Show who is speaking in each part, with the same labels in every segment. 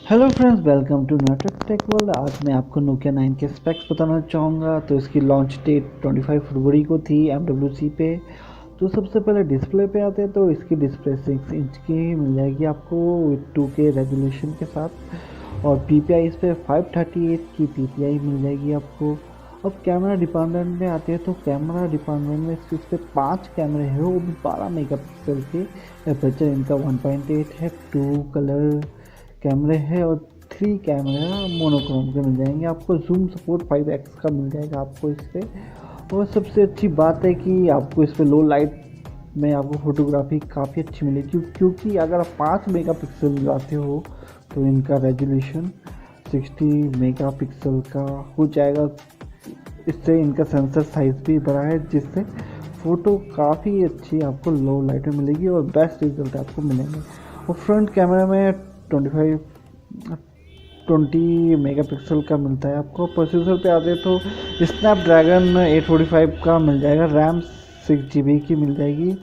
Speaker 1: Hello friends, welcome to Network Tech World. आज मैं आपको नोकिया 9 के स्पेक्स बताना चाहूँगा। तो इसकी लॉन्च डेट 25 फरवरी को थी MWC पे। तो सबसे पहले डिस्प्ले पे आते हैं तो इसकी डिस्प्ले 6 इंच की मिल जाएगी आपको विथ 2K रेजोल्यूशन के साथ। और PPI इस पर 538 की PPI मिल जाएगी आपको। अब कैमरा डिपार्टमेंट में आते हैं तो कैमरा डिपार्टमेंट में इस पर 5 कैमरे हैं, वो भी 12 मेगापिक्सल के। एपर्चर इनका 1.8 है, 2 कलर कैमरे है और 3 कैमरे मोनोक्रोम के मिल जाएंगे आपको। जूम सपोर्ट 5x का मिल जाएगा आपको इस पर। और सबसे अच्छी बात है कि आपको इस पर लो लाइट में आपको फोटोग्राफी काफ़ी अच्छी मिलेगी, क्योंकि अगर आप 5 मेगापिक्सल लाते हो तो इनका रेजोल्यूशन 60 मेगापिक्सल का हो जाएगा। इससे इनका सेंसर साइज़ भी बड़ा है, जिससे फ़ोटो काफ़ी अच्छी आपको लो लाइट में मिलेगी और बेस्ट रिजल्ट आपको मिलेंगे। और फ्रंट कैमरा में 20 मेगापिक्सल का मिलता है आपको। प्रोसेसर पे आते तो स्नैपड्रैगन 845 का मिल जाएगा। रैम 6 GB की मिल जाएगी,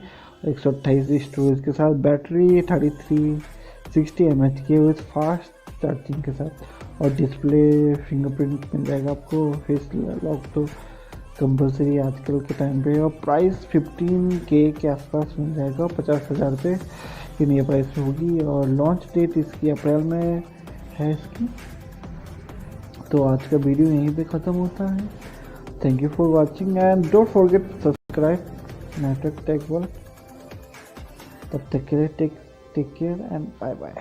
Speaker 1: 128 स्टोरेज के साथ। बैटरी 3360 mAh की विथ फास्ट चार्जिंग के साथ। और डिस्प्ले फिंगरप्रिंट मिल जाएगा आपको। फेस लॉक तो कंपलसरी आजकल के टाइम पे। और प्राइस 15K के आसपास मिल जाएगा, 50,000 रुपये की नियर प्राइस में होगी। और लॉन्च डेट इसकी अप्रैल में है इसकी। तो आज का वीडियो यहीं पे ख़त्म होता है। Thank you for watching and don't forget subscribe Network Tech World. तब तक के लिए take care and bye bye.